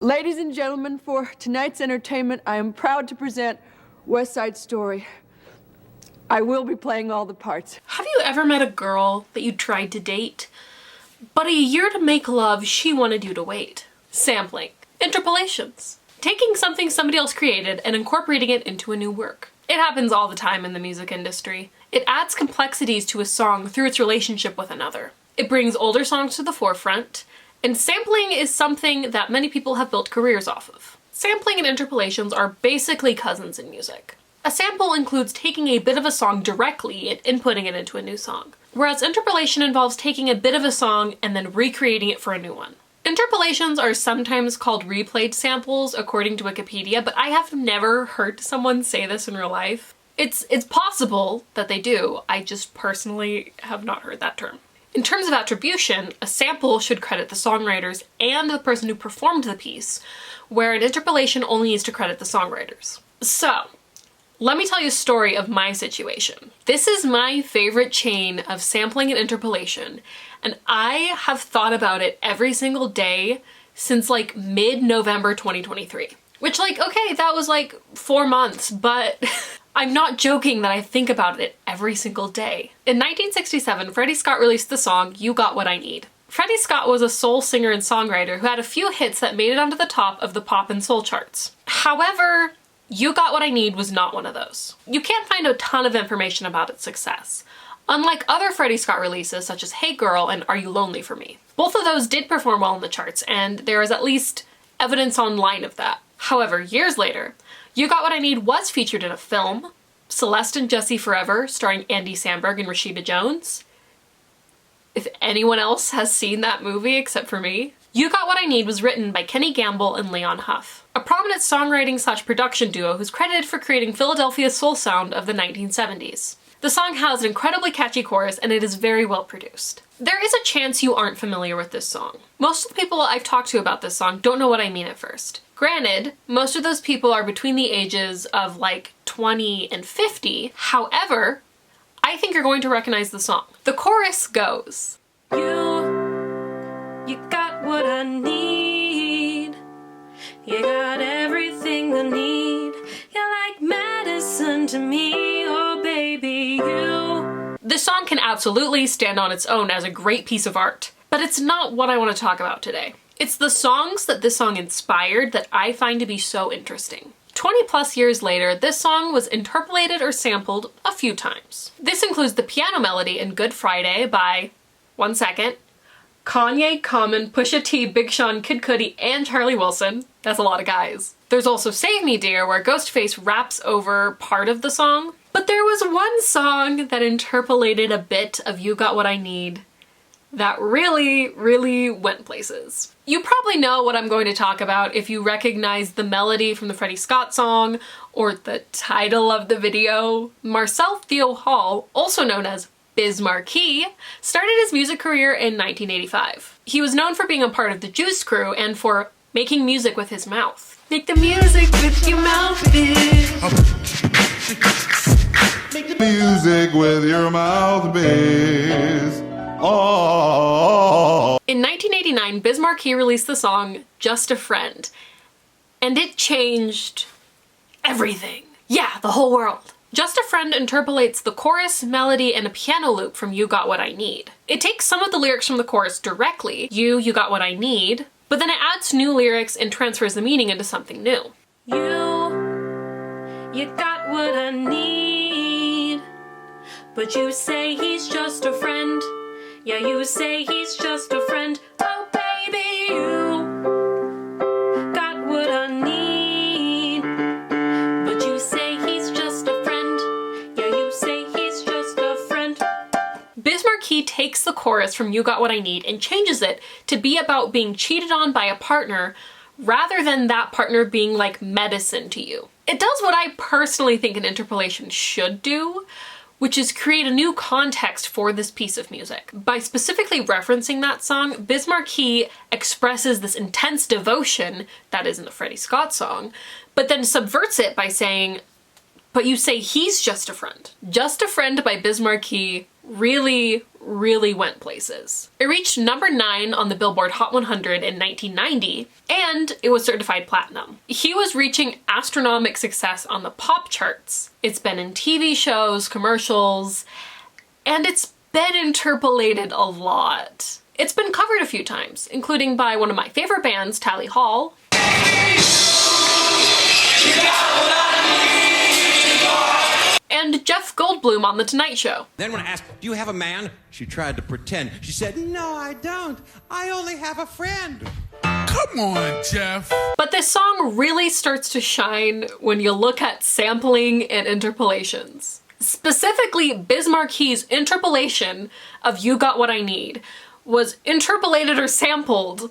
Ladies and gentlemen, for tonight's entertainment, I am proud to present West Side Story. I will be playing all the parts. Have you ever met a girl that you tried to date, but a year to make love, she wanted you to wait? Sampling. Interpolations. Taking something somebody else created and incorporating it into a new work. It happens all the time in the music industry. It adds complexities to a song through its relationship with another. It brings older songs to the forefront, and sampling is something that many people have built careers off of. Sampling and interpolations are basically cousins in music. A sample includes taking a bit of a song directly and inputting it into a new song, whereas interpolation involves taking a bit of a song and then recreating it for a new one. Interpolations are sometimes called replayed samples according to Wikipedia, but I have never heard someone say this in real life. It's possible that they do, I just personally have not heard that term. In terms of attribution, a sample should credit the songwriters and the person who performed the piece, where an interpolation only needs to credit the songwriters. So, let me tell you a story of my situation. This is my favorite chain of sampling and interpolation, and I have thought about it every single day since like mid-November 2023. Which, like, okay, that was like 4 months, but I'm not joking that I think about it every single day. In 1967, Freddie Scott released the song You Got What I Need. Freddie Scott was a soul singer and songwriter who had a few hits that made it onto the top of the pop and soul charts. However, You Got What I Need was not one of those. You can't find a ton of information about its success, unlike other Freddie Scott releases such as Hey Girl and Are You Lonely For Me. Both of those did perform well in the charts, and there is at least evidence online of that. However, years later, You Got What I Need was featured in a film, Celeste and Jesse Forever, starring Andy Samberg and Rashida Jones. If anyone else has seen that movie except for me. You Got What I Need was written by Kenny Gamble and Leon Huff, a prominent songwriting/production duo who's credited for creating Philadelphia's soul sound of the 1970s. The song has an incredibly catchy chorus and it is very well produced. There is a chance you aren't familiar with this song. Most of the people I've talked to about this song don't know what I mean at first. Granted, most of those people are between the ages of like 20 and 50. However, I think you're going to recognize the song. The chorus goes, You got what I need. You got everything I need. You're like medicine to me, oh baby, you. This song can absolutely stand on its own as a great piece of art, but it's not what I want to talk about today. It's the songs that this song inspired that I find to be so interesting. 20 plus years later, this song was interpolated or sampled a few times. This includes the piano melody in Good Friday by, one second, Kanye, Common, Pusha T, Big Sean, Kid Cudi, and Charlie Wilson. That's a lot of guys. There's also Save Me Dear, where Ghostface raps over part of the song. But there was one song that interpolated a bit of You Got What I Need that really went places. You probably know what I'm going to talk about if you recognize the melody from the Freddie Scott song or the title of the video. Marcel Theo Hall, also known as Biz Markie, started his music career in 1985. He was known for being a part of the Juice Crew and for making music with his mouth. Make the music with your mouth, Biz. Make the music with your mouth, Biz. Oh. In 1989, Biz Markie released the song Just a Friend, and it changed everything. Yeah, the whole world. Just a Friend interpolates the chorus, melody, and a piano loop from You Got What I Need. It takes some of the lyrics from the chorus directly, you got what I need, but then it adds new lyrics and transfers the meaning into something new. You got what I need, but you say he's just a friend. Yeah, you say he's just a friend. Oh baby, you got what I need, but you say he's just a friend. Yeah, you say he's just a friend. Biz Markie takes the chorus from You Got What I Need and changes it to be about being cheated on by a partner rather than that partner being like medicine to you. It does what I personally think an interpolation should do, which is create a new context for this piece of music. By specifically referencing that song, Biz Markie expresses this intense devotion that is in the Freddie Scott song, but then subverts it by saying, but you say he's just a friend. Just a Friend by Biz Markie really, really went places. It reached number 9 on the Billboard Hot 100 in 1990, and it was certified platinum. He was reaching astronomical success on the pop charts. It's been in TV shows, commercials, and it's been interpolated a lot. It's been covered a few times, including by one of my favorite bands, Tally Hall. And Jeff Goldblum on The Tonight Show. Then when I asked, do you have a man? She tried to pretend. She said, no, I don't. I only have a friend. Come on, Jeff. But this song really starts to shine when you look at sampling and interpolations. Specifically, Biz Markie's interpolation of You Got What I Need was interpolated or sampled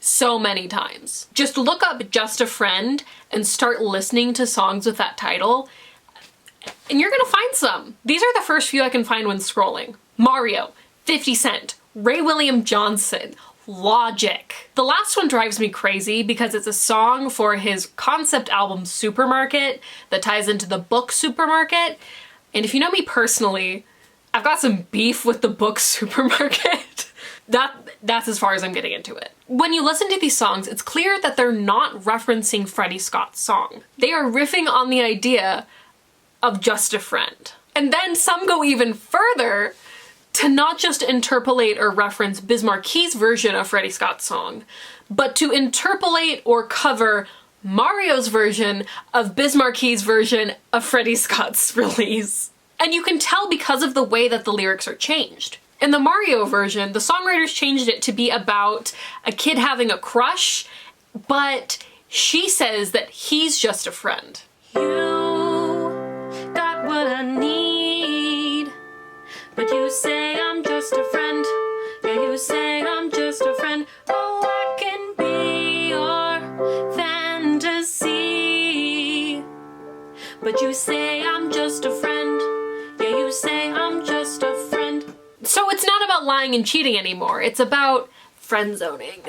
so many times. Just look up Just a Friend and start listening to songs with that title, and you're gonna find some. These are the first few I can find when scrolling. Mario, 50 Cent, Ray William Johnson, Logic. The last one drives me crazy because it's a song for his concept album Supermarket that ties into the book Supermarket. And if you know me personally, I've got some beef with the book Supermarket. That's as far as I'm getting into it. When you listen to these songs, it's clear that they're not referencing Freddie Scott's song. They are riffing on the idea of Just a Friend. And then some go even further to not just interpolate or reference Biz Markie's version of Freddie Scott's song, but to interpolate or cover Mario's version of Biz Markie's version of Freddie Scott's release. And you can tell because of the way that the lyrics are changed. In the Mario version, the songwriters changed it to be about a kid having a crush, but she says that he's just a friend. You got what I need, but you say I'm just a friend. Yeah, you say I'm just a friend. Oh, I can be your fantasy, but you say I'm just a friend. Yeah, you say I'm just a friend. So it's not about lying and cheating anymore. It's about friend zoning.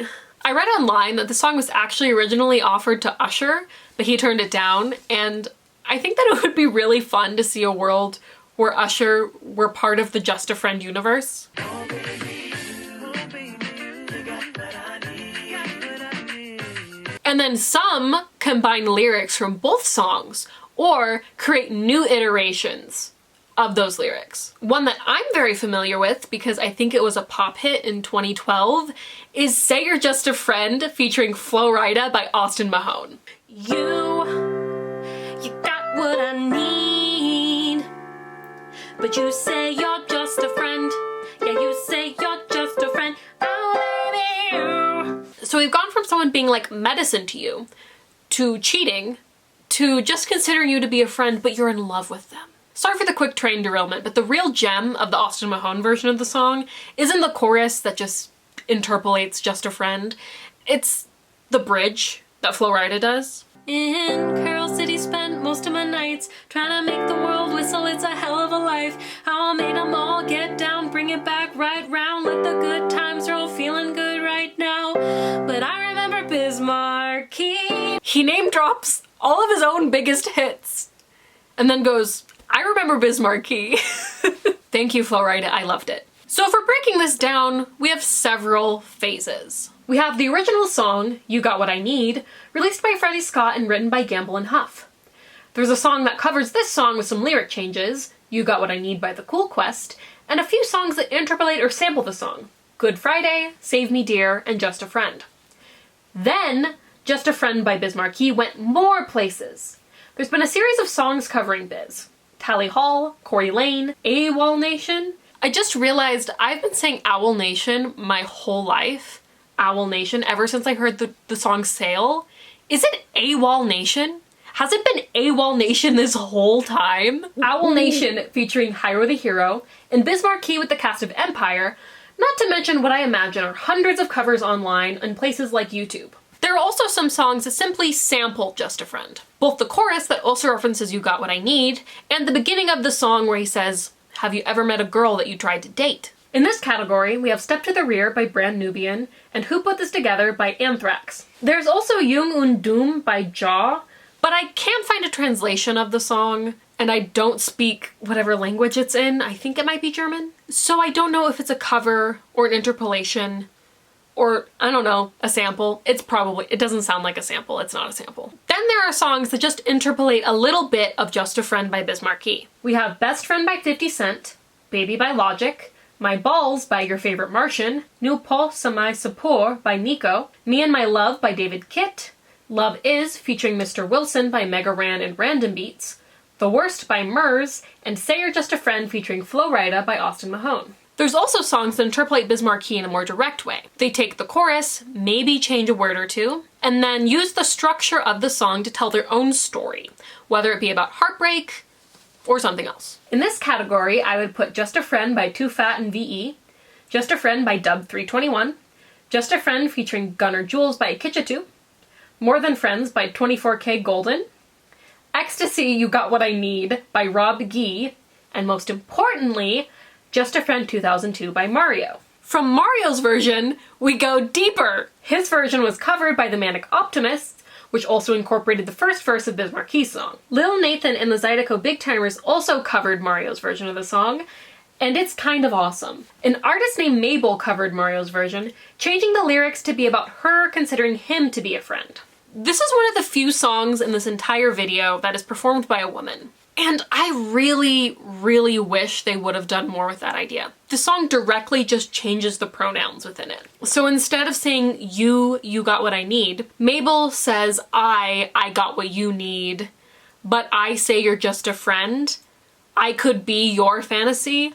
I read online that the song was actually originally offered to Usher, but he turned it down, and I think that it would be really fun to see a world where Usher were part of the Just a Friend universe. And then some combine lyrics from both songs or create new iterations of those lyrics. One that I'm very familiar with, because I think it was a pop hit in 2012, is Say You're Just a Friend featuring Flo Rida by Austin Mahone. You got what I need, but you say you're just a friend. Yeah, you say you're just a friend. Oh, baby. So we've gone from someone being like medicine to you, to cheating, to just considering you to be a friend, but you're in love with them. Sorry for the quick train derailment, but the real gem of the Austin Mahone version of the song isn't the chorus that just interpolates Just a Friend. It's the bridge that Flo Rida does. In Carol City, spent most of my nights trying to make the world whistle. It's a hell of a life. How I made them all get down, bring it back right round. Let the good times roll, feeling good right now. But I remember Biz Markie. He name drops all of his own biggest hits and then goes, I remember Biz Markie. Thank you, Flo Rida. I loved it. So for breaking this down, we have several phases. We have the original song, You Got What I Need, released by Freddie Scott and written by Gamble and Huff. There's a song that covers this song with some lyric changes, You Got What I Need by The Cool Quest, and a few songs that interpolate or sample the song, Good Friday, Save Me Dear, and Just a Friend. Then, Just a Friend by Biz Markie went more places. There's been a series of songs covering Biz. Tally Hall, Corey Lane, AWOL Nation. I just realized I've been saying Owl Nation my whole life. Owl Nation, ever since I heard the song Sail. Is it AWOL Nation? Has it been AWOL Nation this whole time? Owl Nation featuring Hyro the Hero, and Biz Markie with the cast of Empire, not to mention what I imagine are hundreds of covers online on places like YouTube. There are also some songs that simply sample Just a Friend. Both the chorus that also references You Got What I Need, and the beginning of the song where he says, have you ever met a girl that you tried to date? In this category, we have Step to the Rear by Brand Nubian, and Who Put This Together by Anthrax. There's also Jung und Doom by Jaw, but I can't find a translation of the song, and I don't speak whatever language it's in. I think it might be German. So I don't know if it's a cover or an interpolation or, I don't know, a sample. It doesn't sound like a sample. It's not a sample. Then there are songs that just interpolate a little bit of Just a Friend by Biz Markie. We have Best Friend by 50 Cent, Baby by Logic, My Balls by Your Favorite Martian, Nu Po Samai Sapor by Nico, Me and My Love by David Kitt, Love Is featuring Mr. Wilson by Mega Ran and Random Beats, The Worst by Murs, and Say You're Just a Friend featuring Flo Rida by Austin Mahone. There's also songs that interpolate Biz Markie in a more direct way. They take the chorus, maybe change a word or two, and then use the structure of the song to tell their own story, whether it be about heartbreak or something else. In this category, I would put Just a Friend by Too Fat and VE, Just a Friend by Dub 321, Just a Friend featuring Gunner Jules by Kitchatu, More Than Friends by 24K Golden, Ecstasy You Got What I Need by Rob Gee, and most importantly, Just a Friend 2002 by Mario. From Mario's version, we go deeper! His version was covered by the Manic Optimists, which also incorporated the first verse of Biz Markie's song. Lil Nathan and the Zydeco Big Timers also covered Mario's version of the song, and it's kind of awesome. An artist named Mabel covered Mario's version, changing the lyrics to be about her considering him to be a friend. This is one of the few songs in this entire video that is performed by a woman. And I really, really wish they would have done more with that idea. The song directly just changes the pronouns within it. So instead of saying you got what I need, Mabel says I got what you need, but I say you're just a friend. I could be your fantasy,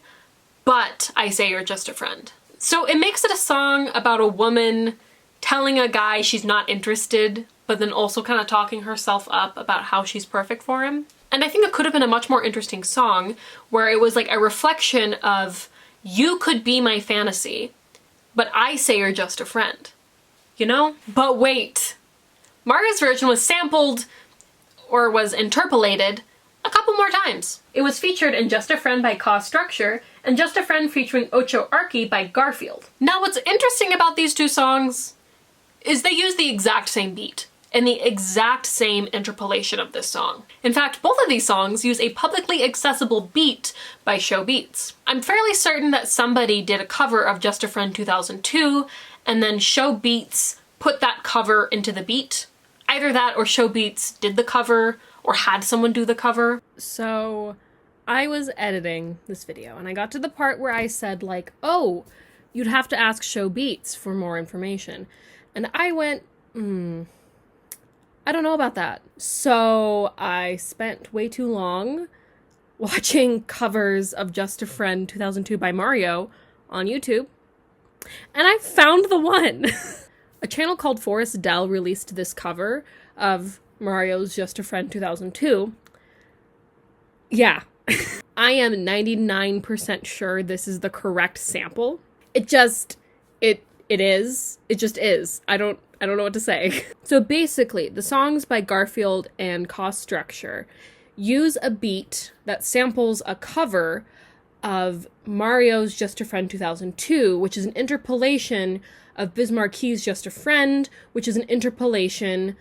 but I say you're just a friend. So it makes it a song about a woman telling a guy she's not interested, but then also kind of talking herself up about how she's perfect for him. And I think it could have been a much more interesting song where it was like a reflection of you could be my fantasy, but I say you're just a friend, you know? But wait, Mario's version was sampled or was interpolated a couple more times. It was featured in Just a Friend by Cause Structure and Just a Friend featuring Ocho Arky by Garfield. Now what's interesting about these two songs is they use the exact same beat and the exact same interpolation of this song. In fact, both of these songs use a publicly accessible beat by Show Beats. I'm fairly certain that somebody did a cover of Just a Friend 2002 and then Show Beats put that cover into the beat. Either that or Show Beats did the cover or had someone do the cover. So I was editing this video and I got to the part where I said like, oh, you'd have to ask Show Beats for more information. And I went, I don't know about that. So I spent way too long watching covers of Just a Friend 2002 by Mario on YouTube, and I found the one. A channel called Forrest Dell released this cover of Mario's Just a Friend 2002. Yeah, I am 99% sure this is the correct sample. It just is. I don't know what to say. So basically, the songs by Garfield and Cause Structure use a beat that samples a cover of Mario's Just a Friend 2002, which is an interpolation of Biz Markie's Just a Friend, which is an interpolation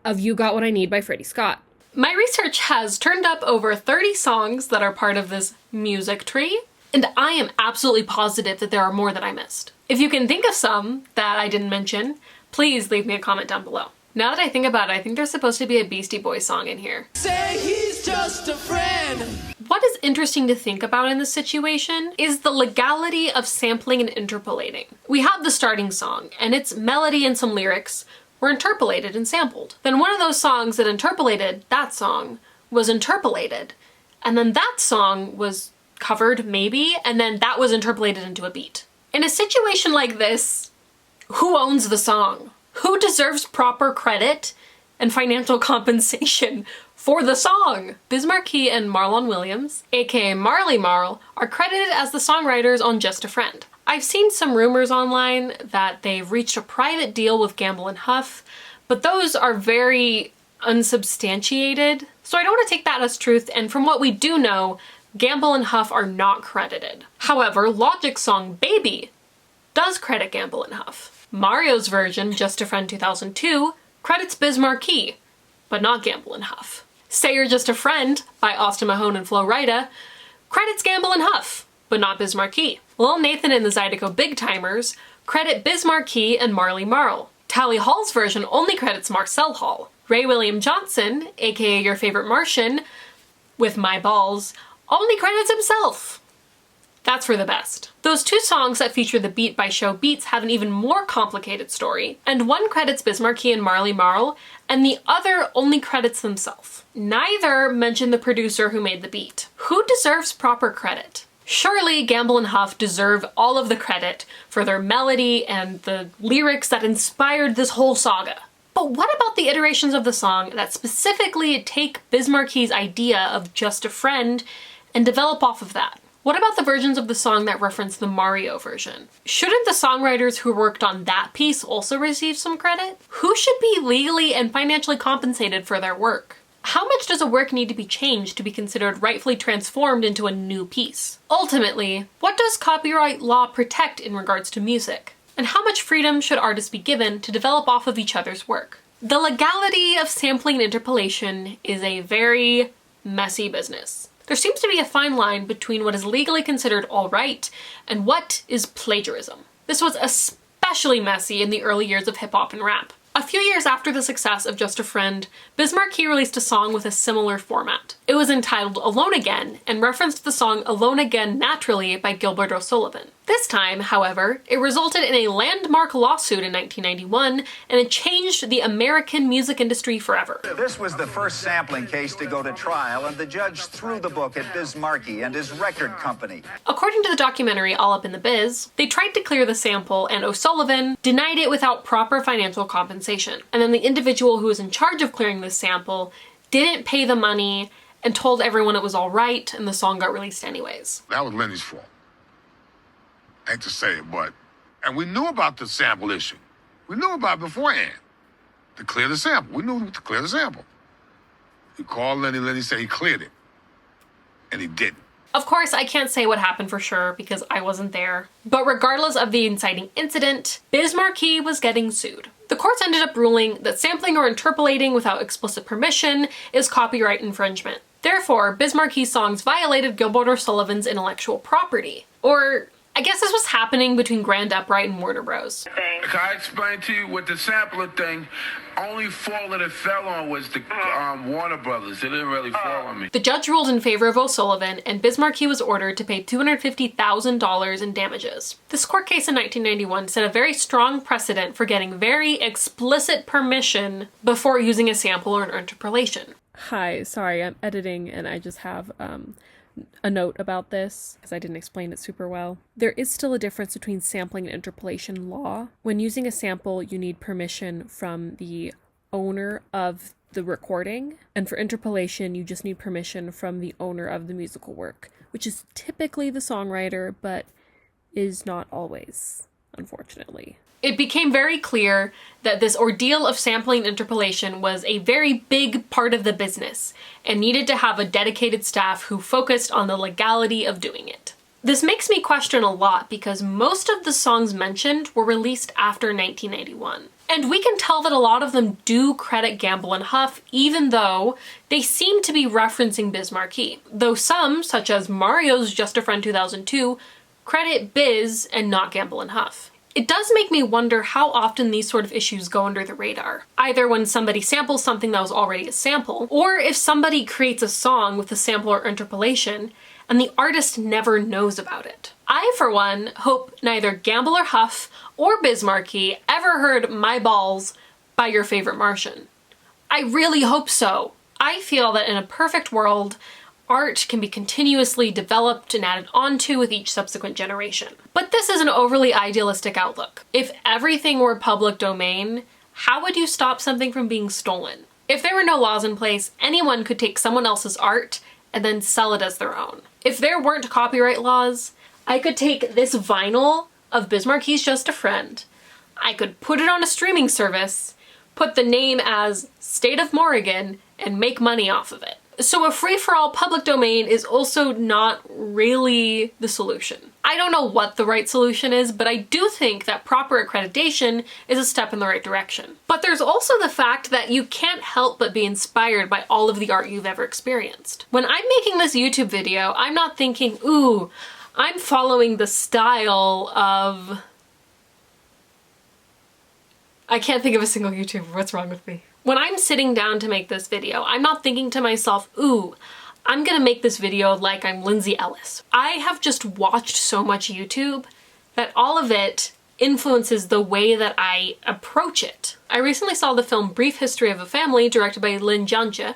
of You Got What I Need by Freddie Scott. My research has turned up over 30 songs that are part of this music tree, and I am absolutely positive that there are more that I missed. If you can think of some that I didn't mention, please leave me a comment down below. Now that I think about it, I think there's supposed to be a Beastie Boys song in here. Say he's just a friend. What is interesting to think about in this situation is the legality of sampling and interpolating. We have the starting song, and its melody and some lyrics were interpolated and sampled. Then one of those songs that interpolated that song was interpolated, and then that song was covered maybe, and then that was interpolated into a beat. In a situation like this, who owns the song? Who deserves proper credit and financial compensation for the song? Biz Markie and Marlon Williams, aka Marley Marl, are credited as the songwriters on Just a Friend. I've seen some rumors online that they've reached a private deal with Gamble and Huff, but those are very unsubstantiated, so I don't want to take that as truth, and from what we do know, Gamble and Huff are not credited. However, Logic's song Baby does credit Gamble and Huff. Mario's version, Just a Friend 2002, credits Biz Markie, but not Gamble and Huff. Say You're Just a Friend by Austin Mahone and Flo Rida credits Gamble and Huff, but not Biz Markie. Lil Nathan and the Zydeco Big Timers credit Biz Markie and Marley Marl. Tally Hall's version only credits Marcel Hall. Ray William Johnson, aka Your Favorite Martian, with My Balls, only credits himself. That's for the best. Those two songs that feature the beat by Show Beats have an even more complicated story, and one credits Biz Markie and Marley Marl, and the other only credits themselves. Neither mention the producer who made the beat. Who deserves proper credit? Surely Gamble and Huff deserve all of the credit for their melody and the lyrics that inspired this whole saga. But what about the iterations of the song that specifically take Biz Markie's idea of just a friend and develop off of that? What about the versions of the song that reference the Mario version? Shouldn't the songwriters who worked on that piece also receive some credit? Who should be legally and financially compensated for their work? How much does a work need to be changed to be considered rightfully transformed into a new piece? Ultimately, what does copyright law protect in regards to music? And how much freedom should artists be given to develop off of each other's work? The legality of sampling and interpolation is a very messy business. There seems to be a fine line between what is legally considered alright and what is plagiarism. This was especially messy in the early years of hip-hop and rap. A few years after the success of Just a Friend, Biz Markie released a song with a similar format. It was entitled Alone Again and referenced the song Alone Again Naturally by Gilbert O'Sullivan. This time, however, it resulted in a landmark lawsuit in 1991, and it changed the American music industry forever. This was the first sampling case to go to trial, and the judge threw the book at Biz Markie and his record company. According to the documentary All Up in the Biz, they tried to clear the sample, and O'Sullivan denied it without proper financial compensation. And then the individual who was in charge of clearing this sample didn't pay the money and told everyone it was all right, and the song got released anyways. That was Lenny's fault. I hate to say it, but... And we knew about the sample issue. We knew about it beforehand. To clear the sample. We knew to clear the sample. We called Lenny. Lenny said he cleared it. And he didn't. Of course, I can't say what happened for sure because I wasn't there. But regardless of the inciting incident, Biz Markie was getting sued. The courts ended up ruling that sampling or interpolating without explicit permission is copyright infringement. Therefore, Biz Markie's songs violated Gilbert O'Sullivan's intellectual property. Or, I guess this was happening between Grand Upright and Warner Bros. Can I explain to you with the sampler thing? Only fault that it fell on was the Warner Brothers. It didn't really fall on me. The judge ruled in favor of O'Sullivan, and Biz Markie was ordered to pay $250,000 in damages. This court case in 1991 set a very strong precedent for getting very explicit permission before using a sample or an interpolation. Hi, sorry, I'm editing and I just have a note about this because I didn't explain it super well. There is still a difference between sampling and interpolation law. When using a sample, you need permission from the owner of the recording, and for interpolation, you just need permission from the owner of the musical work, which is typically the songwriter, but is not always, unfortunately. It became very clear that this ordeal of sampling and interpolation was a very big part of the business and needed to have a dedicated staff who focused on the legality of doing it. This makes me question a lot because most of the songs mentioned were released after 1991. And we can tell that a lot of them do credit Gamble and Huff, even though they seem to be referencing Biz Markie. Though some, such as Mario's Just a Friend 2002, credit Biz and not Gamble and Huff. It does make me wonder how often these sort of issues go under the radar. Either when somebody samples something that was already a sample, or if somebody creates a song with a sample or interpolation, and the artist never knows about it. I, for one, hope neither Gamble or Huff or Biz Markie ever heard My Balls by Your Favorite Martian. I really hope so. I feel that in a perfect world, art can be continuously developed and added onto with each subsequent generation. But this is an overly idealistic outlook. If everything were public domain, how would you stop something from being stolen? If there were no laws in place, anyone could take someone else's art and then sell it as their own. If there weren't copyright laws, I could take this vinyl of Biz Markie's Just a Friend, I could put it on a streaming service, put the name as State of Morrigan, and make money off of it. So a free-for-all public domain is also not really the solution. I don't know what the right solution is, but I do think that proper accreditation is a step in the right direction. But there's also the fact that you can't help but be inspired by all of the art you've ever experienced. When I'm making this YouTube video, I'm not thinking, ooh, I'm following the style of... I can't think of a single YouTuber, what's wrong with me? When I'm sitting down to make this video, I'm not thinking to myself, ooh, I'm gonna make this video like I'm Lindsay Ellis. I have just watched so much YouTube that all of it influences the way that I approach it. I recently saw the film Brief History of a Family, directed by Lin Jianjie,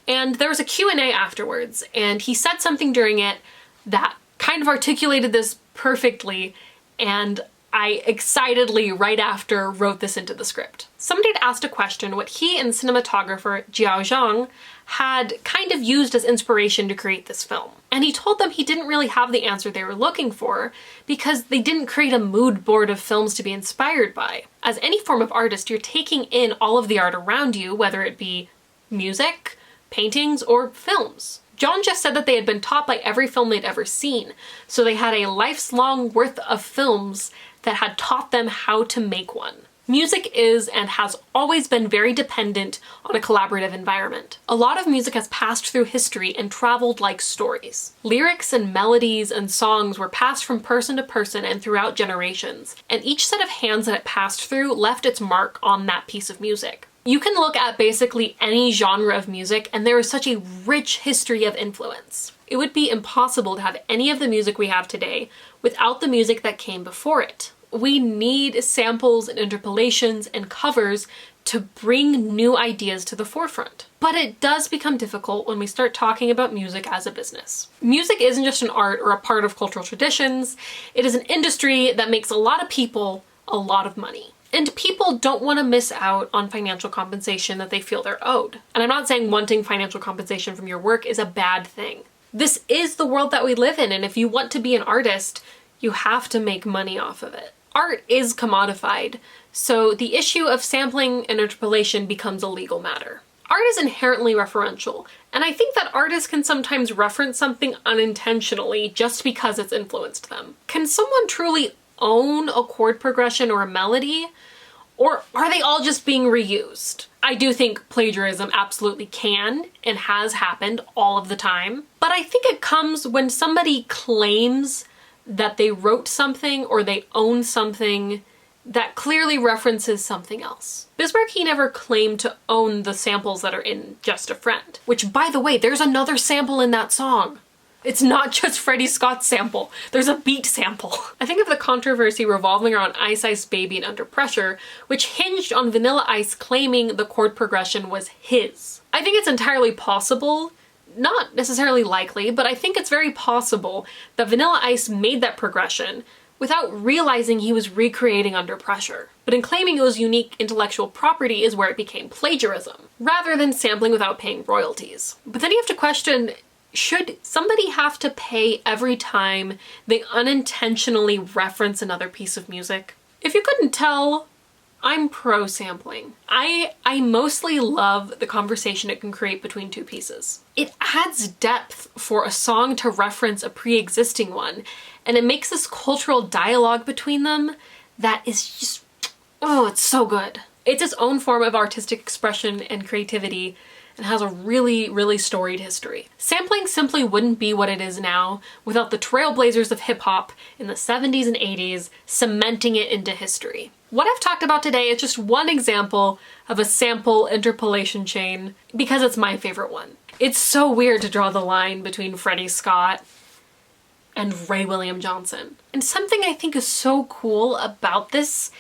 and there was a Q&A afterwards, and he said something during it that kind of articulated this perfectly, and I excitedly, right after, wrote this into the script. Somebody had asked a question what he and cinematographer Jiao Zhang had kind of used as inspiration to create this film. And he told them he didn't really have the answer they were looking for because they didn't create a mood board of films to be inspired by. As any form of artist, you're taking in all of the art around you, whether it be music, paintings, or films. John just said that they had been taught by every film they'd ever seen, so they had a life's long worth of films that had taught them how to make one. Music is and has always been very dependent on a collaborative environment. A lot of music has passed through history and traveled like stories. Lyrics and melodies and songs were passed from person to person and throughout generations, and each set of hands that it passed through left its mark on that piece of music. You can look at basically any genre of music and there is such a rich history of influence. It would be impossible to have any of the music we have today without the music that came before it. We need samples and interpolations and covers to bring new ideas to the forefront. But it does become difficult when we start talking about music as a business. Music isn't just an art or a part of cultural traditions, it is an industry that makes a lot of people a lot of money. And people don't want to miss out on financial compensation that they feel they're owed. And I'm not saying wanting financial compensation from your work is a bad thing. This is the world that we live in, and if you want to be an artist, you have to make money off of it. Art is commodified, so the issue of sampling and interpolation becomes a legal matter. Art is inherently referential, and I think that artists can sometimes reference something unintentionally just because it's influenced them. Can someone truly own a chord progression or a melody? Or are they all just being reused? I do think plagiarism absolutely can and has happened all of the time, but I think it comes when somebody claims that they wrote something or they own something that clearly references something else. Biz Markie never claimed to own the samples that are in Just a Friend, which, by the way, there's another sample in that song. It's not just Freddie Scott's sample, there's a beat sample. I think of the controversy revolving around Ice Ice Baby and Under Pressure, which hinged on Vanilla Ice claiming the chord progression was his. I think it's entirely possible, not necessarily likely, but I think it's very possible that Vanilla Ice made that progression without realizing he was recreating Under Pressure. But in claiming it was unique intellectual property is where it became plagiarism, rather than sampling without paying royalties. But then you have to question, should somebody have to pay every time they unintentionally reference another piece of music? If you couldn't tell, I'm pro sampling. I mostly love the conversation it can create between two pieces. It adds depth for a song to reference a pre-existing one, and it makes this cultural dialogue between them that is just, oh, it's so good. It's its own form of artistic expression and creativity, and has a really, really storied history. Sampling simply wouldn't be what it is now without the trailblazers of hip-hop in the 70s and 80s cementing it into history. What I've talked about today is just one example of a sample interpolation chain because it's my favorite one. It's so weird to draw the line between Freddie Scott and Ray William Johnson. And something I think is so cool about this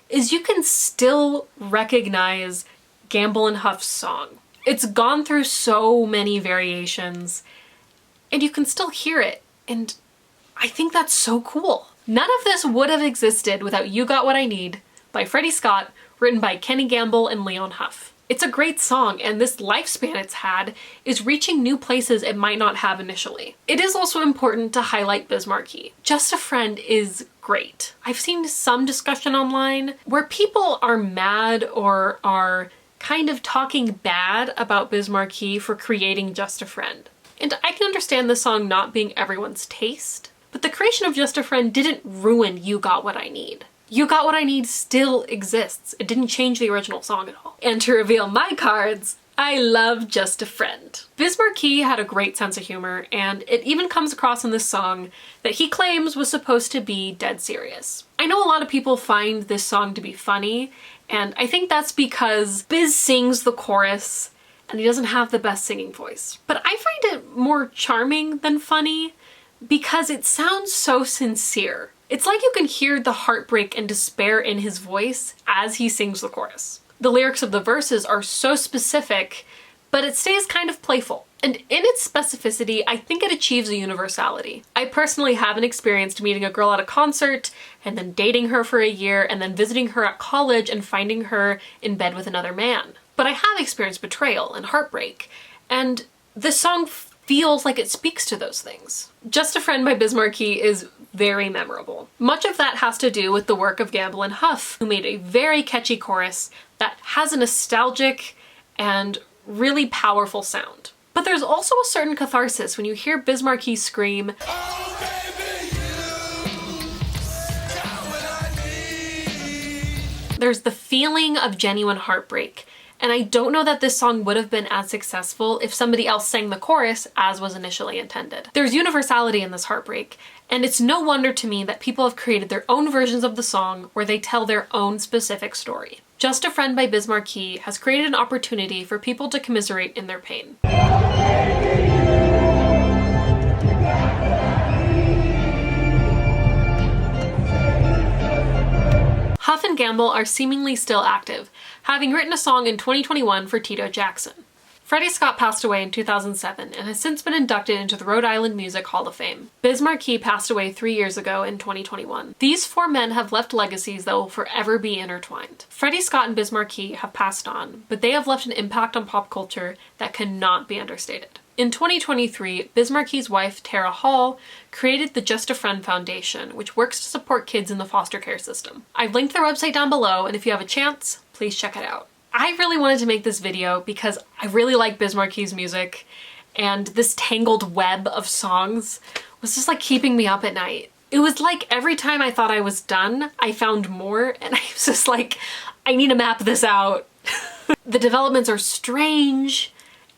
is you can still recognize Gamble and Huff's song. It's gone through so many variations and you can still hear it, and I think that's so cool. None of this would have existed without You Got What I Need by Freddie Scott, written by Kenny Gamble and Leon Huff. It's a great song, and this lifespan it's had is reaching new places it might not have initially. It is also important to highlight Biz Markie. Just a Friend is great. I've seen some discussion online where people are mad or are kind of talking bad about Biz Markie for creating Just a Friend. And I can understand this song not being everyone's taste, but the creation of Just a Friend didn't ruin You Got What I Need. You Got What I Need still exists. It didn't change the original song at all. And to reveal my cards, I love Just a Friend. Biz Markie had a great sense of humor, and it even comes across in this song that he claims was supposed to be dead serious. I know a lot of people find this song to be funny, and I think that's because Biz sings the chorus and he doesn't have the best singing voice. But I find it more charming than funny because it sounds so sincere. It's like you can hear the heartbreak and despair in his voice as he sings the chorus. The lyrics of the verses are so specific, but it stays kind of playful. And in its specificity, I think it achieves a universality. I personally haven't experienced meeting a girl at a concert and then dating her for a year and then visiting her at college and finding her in bed with another man. But I have experienced betrayal and heartbreak, and this song feels like it speaks to those things. Just a Friend by Biz Markie is very memorable. Much of that has to do with the work of Gamble and Huff, who made a very catchy chorus that has a nostalgic and really powerful sound. But there's also a certain catharsis when you hear Biz Markie scream, "Oh, baby, you got what I need." There's the feeling of genuine heartbreak, and I don't know that this song would have been as successful if somebody else sang the chorus as was initially intended. There's universality in this heartbreak, and it's no wonder to me that people have created their own versions of the song where they tell their own specific story. Just a Friend by Biz Markie has created an opportunity for people to commiserate in their pain. Huff and Gamble are seemingly still active, having written a song in 2021 for Tito Jackson. Freddie Scott passed away in 2007 and has since been inducted into the Rhode Island Music Hall of Fame. Biz Markie passed away 3 years ago in 2021. These 4 men have left legacies that will forever be intertwined. Freddie Scott and Biz Markie have passed on, but they have left an impact on pop culture that cannot be understated. In 2023, Biz Markie's wife, Tara Hall, created the Just a Friend Foundation, which works to support kids in the foster care system. I've linked their website down below, and if you have a chance, please check it out. I really wanted to make this video because I really like Biz Markie's music, and this tangled web of songs was just like keeping me up at night. It was like every time I thought I was done, I found more, and I was just like, I need to map this out. The developments are strange,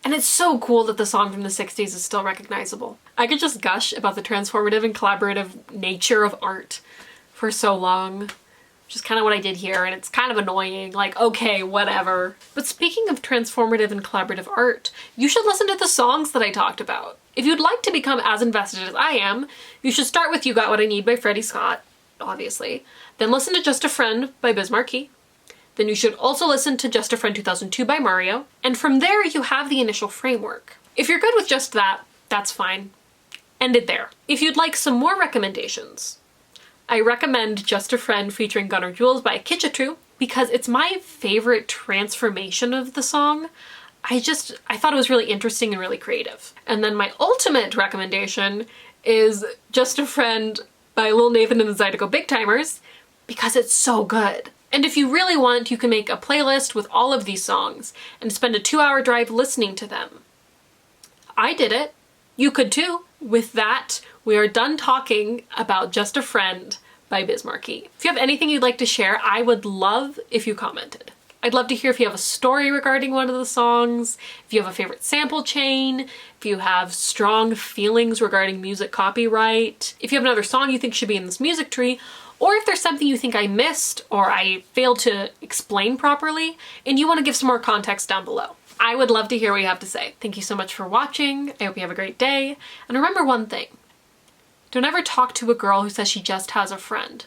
and it's so cool that the song from the 60s is still recognizable. I could just gush about the transformative and collaborative nature of art for so long. Which is kind of what I did here, and it's kind of annoying, like, okay, whatever. But speaking of transformative and collaborative art, you should listen to the songs that I talked about. If you'd like to become as invested as I am, you should start with You Got What I Need by Freddie Scott, obviously. Then listen to Just a Friend by Biz Markie. Then you should also listen to Just a Friend 2002 by Mario. And from there, you have the initial framework. If you're good with just that, that's fine. End it there. If you'd like some more recommendations, I recommend Just a Friend featuring Gunnar Jules by Kitschatru because it's my favorite transformation of the song. I thought it was really interesting and really creative. And then my ultimate recommendation is Just a Friend by Lil Nathan and the Zydeco Big Timers because it's so good. And if you really want, you can make a playlist with all of these songs and spend a 2-hour drive listening to them. I did it. You could too. With that, we are done talking about Just a Friend by Biz Markie. If you have anything you'd like to share, I would love if you commented. I'd love to hear if you have a story regarding one of the songs, if you have a favorite sample chain, if you have strong feelings regarding music copyright, if you have another song you think should be in this music tree, or if there's something you think I missed or I failed to explain properly and you want to give some more context down below. I would love to hear what you have to say. Thank you so much for watching. I hope you have a great day. And remember one thing. Don't ever talk to a girl who says she just has a friend.